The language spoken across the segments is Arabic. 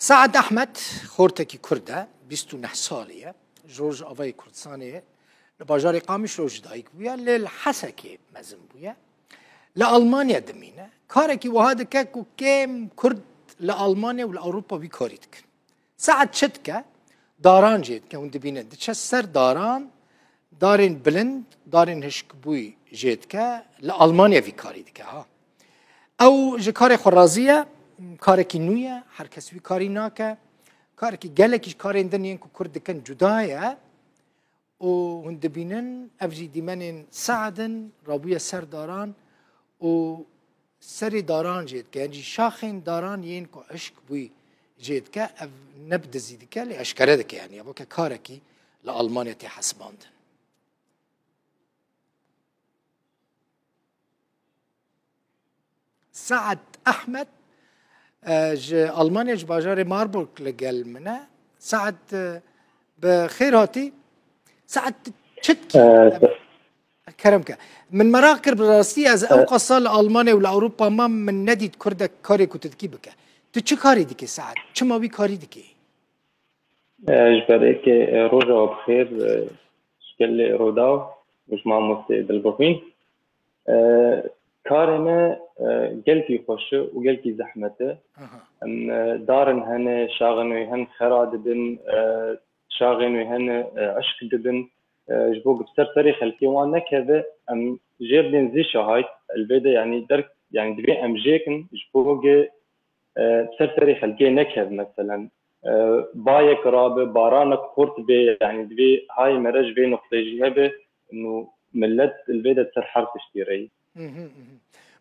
سعد أحمد خورتكي كردة 29 سالية جورج أفاي كردستاني لباجاري قامش روج دايك بويا للحسكي مزن بويا لألمانيا دمينة كاركي وهذا كاكو كام كرد لألمانيا ولأوروبا بيكاريتك سعد شتكا داران جيت كون دبينة دتشسر دارين بلند دارين هشكبوي جيتكا لألمانيا في كاريتك ها أو جكاري خرازية كاركي نويا هركس في كاري ناكا كاركي جالكيش كارين دنيا كو كرد كان جدايا وهند بينن أفجي ديمانين سعدن رابويا سر داران و سري داران جيت كانجي شاخين داران ينكو عشق بوي جيت كا نبدا زيدك لاشكردك يعني ابوك كاركي لالمانيا تي حسباند سعد احمد المانيا باجاري ماربورغ لقال منا سعد بخير هاتي سعد تشتكي كرمك من مراكب راسية از او قصة لألمانيا ولأوروبا ما من ندي كردك كاري كتتكيبك تشو كاري ديكي سعد شو ما بي كاري ديكي جبريك روجا بخير شكل روداو مش مع مستعد البوفين كارنا قلتي خوش وقلتي زحمته دارن هنا شاغن وهن خراد بن شاغن وهن عشق دبن جبوق بسر تاريخ الكيوان كذا ام جيبلين زي شهايت البيدا يعني درك يعني دبي ام جيكن جبوق بسر تاريخ الكي نكذ مثلا بايك رابه بارانك خورت بي يعني دبي هاي مرج بي نقطة جيبه انه ملت البيدا تصير حرف اشتيري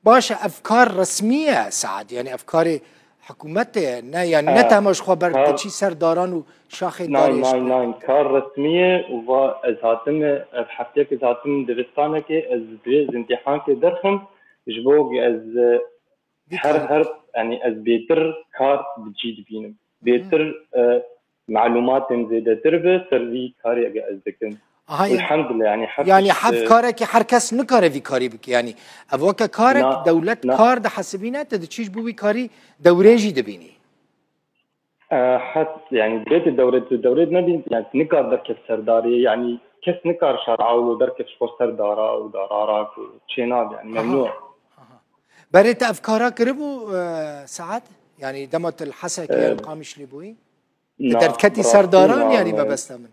باشا افكار رسمية سعد يعني افكار حكومته يعني نتا مش خبر تشي سرداران وشاخي داريش ناين كار رسمية وفا ازهاتم بحفتك ازهاتم درستانك از بيز امتحانك درخم جبوق از هر يعني از بيتر كار بتجيد بينم بيتر معلومات زيادة تربة سري كاري از دكن الحمد لله يعني حف كارك حركس نكاره في كاري بك يعني ابوكا كارك دولة كار ده حسبينه تدشيش بو كاري دوريجي دبيني حس يعني بداية الدورة نبي يعني نكار درك السرداري يعني كس نكار شرعاو ودرك شكو سردارا ودراراك وشيناب يعني ممنوع بريت افكارك ربو سعد يعني دمت الحسك يعني قامش لبوي قدرت كتي سرداران يعني ما بس من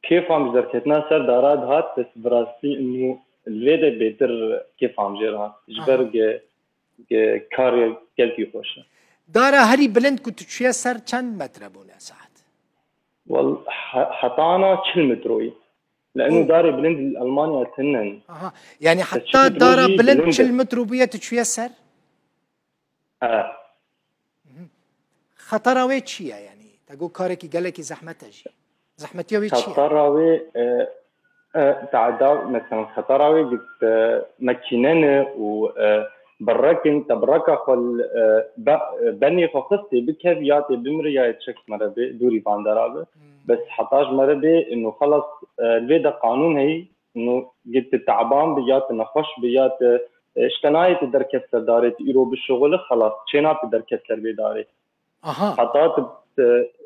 كيف عم جركتنا سردارات هات بس براسي انه الفيدا بيتر كيف عم جيرها جبر كاري كلتي خوشه دارا هري بلند كنت تشيا سر چند متر بونه ساعت والله حطانا 4 متروي لانه داري بلند المانيا تنن يعني حتى دارا بلند 4 متر بيه تشيا سر خطراوي تشيا يعني تقول كاركي قالكي زحمتها جي زحمتي وي تشيا خطراوي تعداو مثلا خطراوي قلت مكينن و بركن تبركه خل بني خصتي بكافياتي بمريات شخص مربي دوري باندرابه بس حطاج مربي انه خلص الفيدا قانون هي انه قلت تعبان بيات نخش بيات اشتنايت دركت سرداري يرو بالشغل خلاص شينات دركت البيداري حطات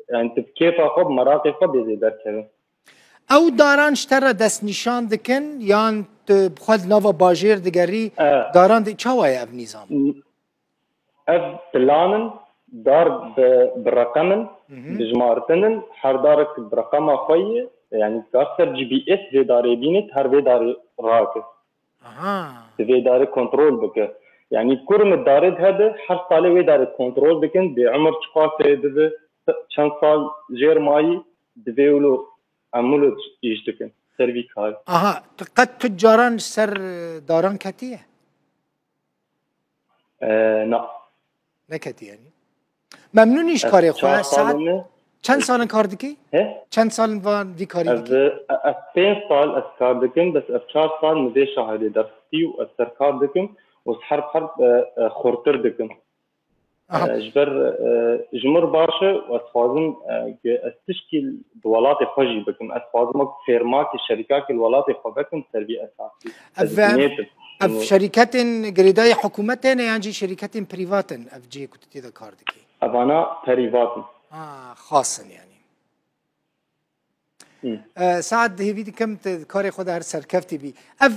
يعني كيف اخذ مراقي خب يزيد دركه او داران اشترى دست نشان دكن يان بخد نوفا باجير دقري داران دي چاوية اف نظام اف بلانن دار برقمن بجمارتنن هر دارك برقم خوي يعني كاثر جي بي اس في داري بينت هر في داري راكس في داري كنترول بك يعني كرم الدارد هذا هر صالي في داري كنترول بكن بعمر تقاسي دبي چند سال جير ماي دبيولو عملوا يشتكن سيرفيك هاي قد تجاران سر داران كتيه لا نكتي يعني ممنونيش كاري خواه ساعت چند سال کار دکی؟ چند سال دی کاری دکی؟ از 5 سال از کار دکم بس از 4 سال مده شهاده درستی و از سر کار دکم و حرب خورتر دکم جبر جمر باشه و اسفازم از تشکیل دولات خوشی بکم اسفازم فرمات شرکات الولات خوبکم تربیه اساسی اف شركات قريداي حكومتين يعني شركات بريفاتن اف جي كنت تيدا كار دكي أبانا بريفاتن. خاصن يعني. سعد هیوی کم کاری خود هر سرکفتی بی اف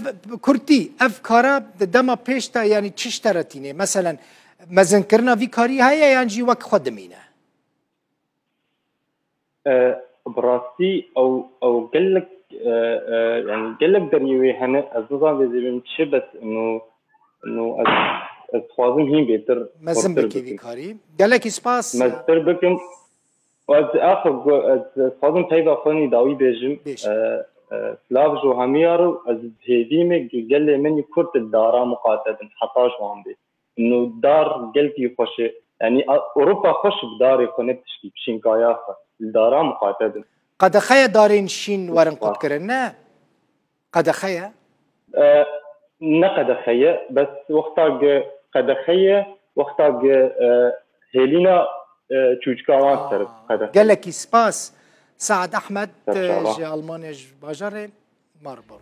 کرتی اف کارا دما پیشتا یعنی چش ترتینه مثلا مزن کرنا وی کاری های یعنی جی وقت خود مینه براسي او قال لك يعني قال لك دريوي هنا الزوزان زي بس انه خوازم هين بيتر مزن بكي في كاري قال لك اسباس مزتر بكم واز اخر خوازم تايبا خوني داوي بيجم سلاف جو هميارو از هيديمك قال لي مني كرت الدارا مقاتل حطاش وان بي انه الدار قلبي خوش يعني اوروبا خوش بداري خونت تشكي بشينكايا الدارا مقاتل قد خيا دارين شين ورن قد كرنا قد خيا نقد خيا بس وقتا قد خيا وقتا هيلينا تشوجكاوان سرب قال لك سباس سعد احمد جي المانيا باجر ماربورغ